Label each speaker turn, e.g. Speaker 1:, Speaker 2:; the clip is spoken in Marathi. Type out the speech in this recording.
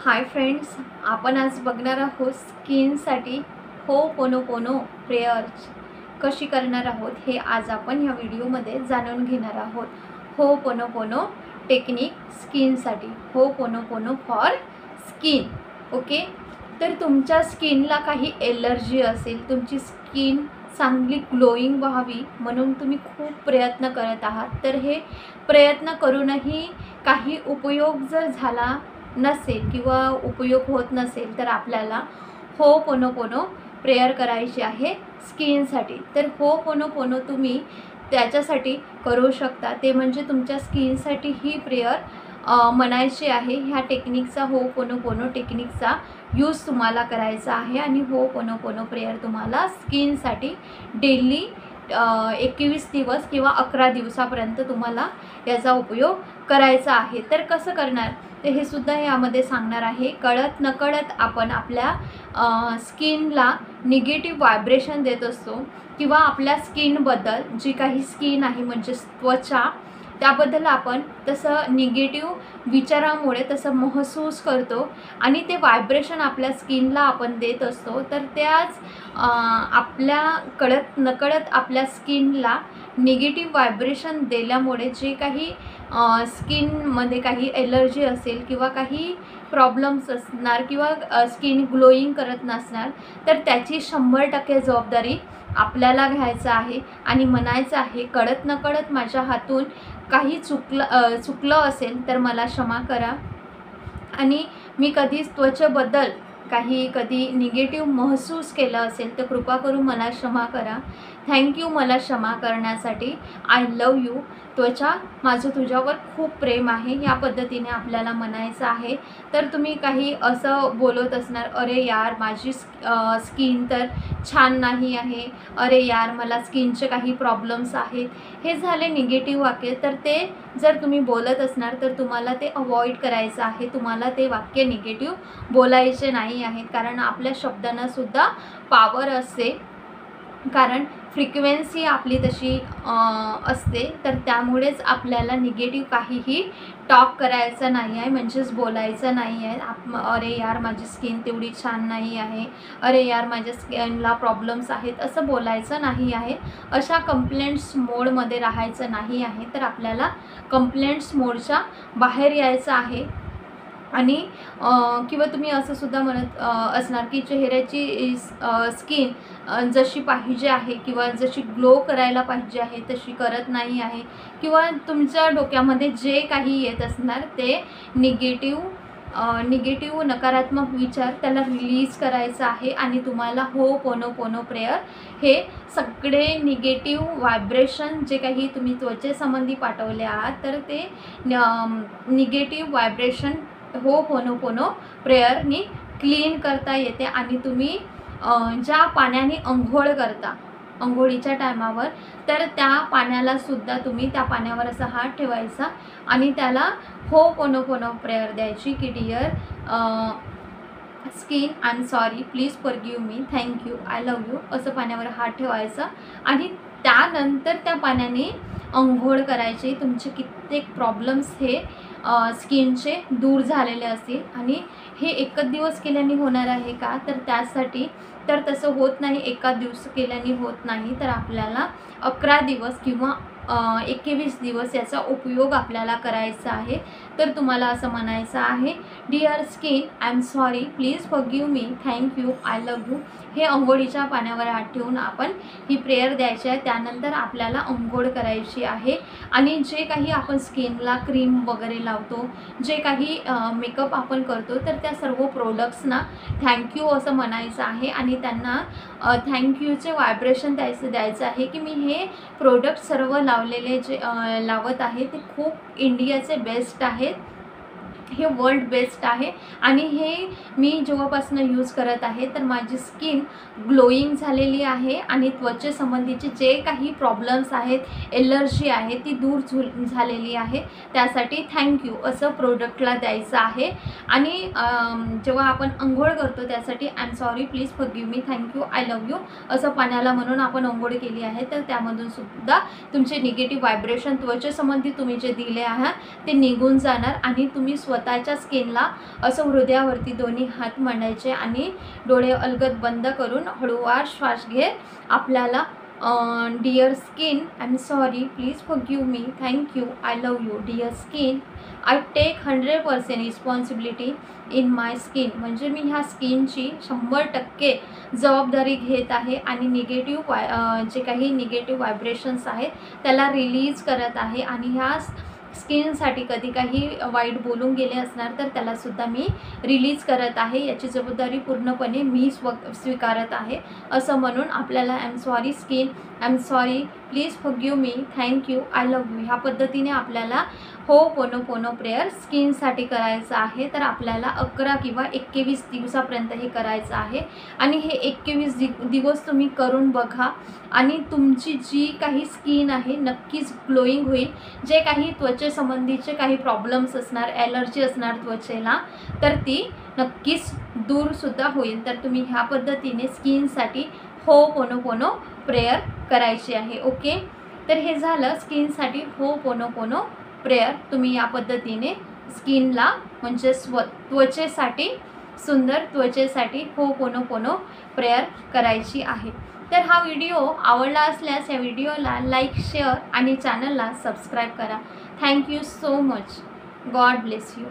Speaker 1: हाय फ्रेंड्स, आपण आज बघणार आहोत स्किनसाठी होपोनोपोनो प्रेयर कशी करणार आहोत हे आज आपण ह्या व्हिडिओमध्ये जाणून घेणार आहोत। होपोनोपोनो टेक्निक स्किनसाठी, होपोनोपोनो फॉर स्किन। ओके, तर तुमच्या स्किनला काही एलर्जी असेल, तुमची स्किन चांगली ग्लोईंग व्हावी म्हणून तुम्ही खूप प्रयत्न करत आहात, तर हे प्रयत्न करूनही काही उपयोग जर झाला नसेल किंवा उपयोग होत नसेल तर आपल्याला होपोनोपोनो प्रेयर करायची आहे स्किनसाठी। तर होपोनोपोनो तुम्ही त्याच्यासाठी करू शकता, ते म्हणजे तुमच्या स्किनसाठी ही प्रेयर म्हणायची आहे। ह्या टेक्निकचा, होपोनोपोनो टेक्निकचा यूज तुम्हाला करायचा आहे आणि होपोनोपोनो प्रेयर तुम्हाला स्किनसाठी डेली 21 दिवस किंवा 11 दिवसापर्यंत तुम्हाला याचा उपयोग करायचा आहे। तर कसं करणार ते हे सुद्धा यामध्ये सांगणार आहे। कळत नकळत आपण आपल्या स्किनला निगेटिव्ह व्हायब्रेशन देत असतो किंवा आपल्या स्किनबद्दल जी काही स्किन आहे म्हणजे त्वचा, त्याबद्दल आपण तसं निगेटिव्ह विचारामुळे तसं महसूस करतो आणि ते व्हायब्रेशन आपल्या स्किनला आपण देत असतो। तर त्याच आपल्या कळत नकळत आपल्या स्किनला निगेटिव्ह व्हायब्रेशन दिल्यामुळे जे काही स्किनमध्ये काही एलर्जी असेल किंवा काही प्रॉब्लेम्स असणार किंवा स्किन ग्लोईंग करत नसणार, तर त्याची 100% जबाबदारी आपल्याला घ्यायचं आहे आणि म्हणायचं आहे, कळत नकळत माझ्या हातून काही चुकलं असेल तर मला क्षमा करा आणि मी कधी त्वचेबद्दल कधी निगेटिव्ह महसूस केलं असेल तर कृपा करून मला क्षमा करा। थँक्यू मला क्षमा करण्यासाठी। आय लव यू त्वचा, माझं तुझ्यावर खूप प्रेम आहे, या पद्धतीने आपल्याला म्हणायचं आहे। तर तुम्ही काही असं बोलत असणार, अरे यार माझी स्किन तर छान नाही आहे, अरे यार मला स्किनचे काही प्रॉब्लेम्स आहेत, हे झाले निगेटिव्ह वाक्य। तर ते जर तुम्ही बोलत असणार तर तुम्हाला ते अवॉइड करायचं आहे, तुम्हाला ते वाक्य निगेटिव्ह बोलायचे नाही आहेत, कारण आपल्या शब्दांना सुद्धा पॉवर असते, कारण फ्रिक्वेन्सी आपली तशी असते। तर त्यामुळेच आपल्याला निगेटिव्ह काहीही टॉक करायचं नाही आहे, म्हणजेच बोलायचं नाही आहे। अरे यार माझी स्किन तेवढी छान नाही आहे, अरे यार माझ्या स्किनला प्रॉब्लेम्स आहेत, असं बोलायचं नाही आहे। अशा कंप्लेंट्स मोडमध्ये राहायचं नाही आहे। तर आपल्याला कंप्लेंट्स मोडच्या बाहेर यायचं आहे आणि किंवा तुम्ही असं सुद्धा म्हणत असणार की चेहऱ्याची स्किन जशी पाहिजे आहे किंवा जशी ग्लो करायला पाहिजे आहे तशी करत नाही आहे, किंवा तुमच्या डोक्यामध्ये जे काही येत असणार ते निगेटिव्ह नकारात्मक विचार त्याला रिलीज करायचं आहे आणि तुम्हाला होपोनोपोनो प्रेयर हे सगळे निगेटिव्ह व्हायब्रेशन जे काही तुम्ही त्वचेसंबंधी पाठवले आहात तर ते निगेटिव्ह व्हायब्रेशन होपोनोपोनो प्रेयरनी क्लीन करता येते। आणि तुम्ही ज्या पाण्याने अंघोळ करता अंघोळीच्या टायमावर, तर त्या पाण्याला सुद्धा तुम्ही त्या पाण्यावर असा हात ठेवायचा आणि त्याला होपोनोपोनो प्रेयर द्यायची की dear skin, I am sorry, please forgive me, thank you, I love you, असं पाण्यावर हात ठेवायचा आणि त्यानंतर त्या पाण्याने अंघोळ करायचे। तुमचे कित्येक प्रॉब्लेम्स हे स्किनचे दूर झालेले असतील आणि हे एकच दिवस केल्याने होणार आहे का, तर त्यासाठी तर तसं होत नाही, एका दिवस केल्याने होत नाही, तर आपल्याला 11 दिवस किंवा 21 दिवस याचा उपयोग आपल्याला करायचा आहे। तर तुम्हाला असं म्हणायचं आहे, dear skin, I am sorry, please forgive me, thank you, I love you, हे अंघोळीच्या पाण्यावर हात ठेवून आपण ही प्रेयर द्यायची आहे। त्यानंतर आपल्याला अंघोळ करायची आहे आणि जे काही आपण स्किनला क्रीम वगैरे लावतो, जे काही मेकअप आपण करतो, तर त्या सर्व प्रोडक्ट्सना थँक्यू असं म्हणायचं आहे आणि त्यांना थँक्यूचे व्हायब्रेशन द्यायचं आहे की मी हे प्रोडक्ट सर्व लावलेले जे लावत आहे ते खूप इंडियाचे बेस्ट आहेत, हे वर्ल्ड बेस्ट आहे आणि हे मी जेव्हापासून यूज करत आहे तर माझी स्किन ग्लोईंग झालेली आहे आणि त्वचेसंबंधीचे जे काही प्रॉब्लेम्स आहेत, एलर्जी आहे, ती दूर झालेली आहे, त्यासाठी थँक्यू असं प्रोडक्टला द्यायचं आहे। आणि जेव्हा आपण अंघोळ करतो त्यासाठी I am sorry, please forgive me, thank you, I love you असं पाण्याला म्हणून आपण अंघोळ केली आहे, तर त्यामधून सुद्धा तुमचे निगेटिव्ह व्हायब्रेशन त्वचेसंबंधी तुम्ही जे दिले आहात ते निघून जाणार आणि तुम्ही स्वतः स्वतःच्या स्किनला असं हृदयावरती दोन्ही हात मांडायचे आणि डोळे अलगद बंद करून हळूवार श्वास घेत आपल्याला dear skin, I am sorry, please forgive me, thank you, I love you, dear skin, I take 100% responsibility in my skin, म्हणजे मी ह्या स्किनची 100% जबाबदारी घेत आहे आणि निगेटिव्ह जे काही निगेटिव्ह व्हायब्रेशन्स आहेत त्याला रिलीज करत आहे आणि ह्या स्किनसाठी कधी काही वाईट बोलून गेले असणार तर त्यालासुद्धा मी रिलीज करत आहे, याची जबाबदारी पूर्णपणे मी स्वीकारत आहे असं म्हणून आपल्याला I am sorry skin, I am sorry, please forgive me, thank you, I love you ह्या पद्धतीने आपल्याला होपोनोपोनो प्रेयर स्किनसाठी करायचं आहे. तर आपल्याला 11 किंवा 21 दिवसापर्यंत हे करायचं आहे आणि हे 21 दिवस तुम्ही करून बघा आणि तुमची जी काही स्किन आहे नक्कीच ग्लोईंग होईल. जे काही त्वचेसंबंधीचे काही प्रॉब्लेम्स असणार, ॲलर्जी असणार त्वचेला, तर ती नक्कीच दूरसुद्धा होईल. तर तुम्ही ह्या पद्धतीने स्किनसाठी होपोनोपोनो प्रेयर करायची आहे. ओके, तर हे झालं स्किनसाठी होपोनोपोनो प्रेयर. तुम्ही या पद्धतीने स्किनला म्हणजे त्वचेसाठी, सुंदर त्वचेसाठी होपोनोपोनो प्रेयर करायची आहे. तर हा व्हिडिओ आवडला असल्यास या व्हिडिओला लाईक, शेअर आणि चॅनलला सबस्क्राईब करा. Thank you so much. God bless you.